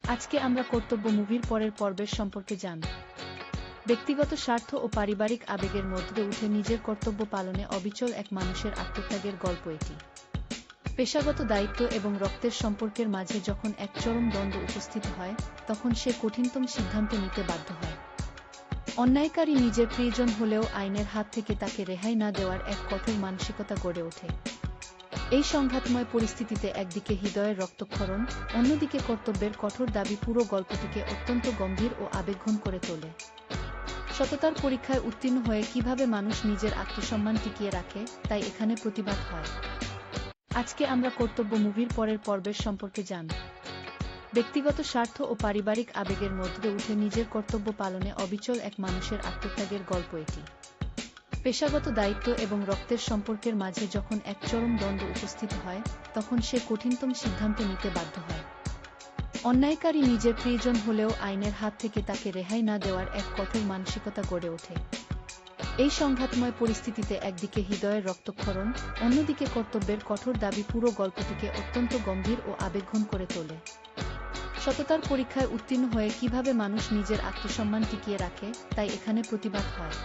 আজকে আমরা কর্তব্য মুভির পরের পর্বের সম্পর্কে জানব। ব্যক্তিগত স্বার্থ ও পারিবারিক আবেগের মধ্যে উঠে নিজের কর্তব্য পালনে অবিচল এক মানুষের আত্মত্যাগের গল্প এটি। পেশাগত দায়িত্ব এবং রক্তের সম্পর্কের মাঝে যখন এক চরম দ্বন্দ্ব উপস্থিত হয়, তখন সে কঠিনতম সিদ্ধান্ত নিতে বাধ্য হয়। অন্যায়কারী নিজের প্রিয়জন হলেও আইনের হাত থেকে তাকে রেহাই না দেওয়ার এক কঠোর মানসিকতা গড়ে ওঠে। এই সংঘাতময় পরিস্থিতিতে একদিকে হৃদয়ের রক্তক্ষরণ, অন্যদিকে কর্তব্যের কঠোর দাবি পুরো গল্পটিকে অত্যন্ত গম্ভীর ও আবেগঘন করে তোলে। সততার পরীক্ষায় উত্তীর্ণ হয়ে কিভাবে মানুষ নিজের আত্মসম্মান টিকিয়ে রাখে, তাই এখানে প্রতিবাদ হয়। আজকে আমরা কর্তব্য মুভির পরের পর্বের সম্পর্কে জানব। ব্যক্তিগত স্বার্থ ও পারিবারিক আবেগের মধ্যে উঠে নিজের কর্তব্য পালনে অবিচল এক মানুষের আত্মত্যাগের গল্প এটি। পেশাগত দায়িত্ব এবং রক্তের সম্পর্কের মাঝে যখন এক চরম দ্বন্দ্ব উপস্থিত হয়, তখন সে কঠিনতম সিদ্ধান্ত নিতে বাধ্য হয়। অন্যায়কারী নিজের প্রিয়জন হলেও আইনের হাত থেকে তাকে রেহাই না দেওয়ার এক কঠোর মানসিকতা গড়ে ওঠে। এই সংঘাতময় পরিস্থিতিতে একদিকে হৃদয়ের রক্তক্ষরণ, অন্যদিকে কর্তব্যের কঠোর দাবি পুরো গল্পটিকে অত্যন্ত গম্ভীর ও আবেগঘন করে তোলে। সততার পরীক্ষায় উত্তীর্ণ হয়ে কিভাবে মানুষ নিজের আত্মসম্মান টিকিয়ে রাখে, তাই এখানে প্রতিবাদ হয়।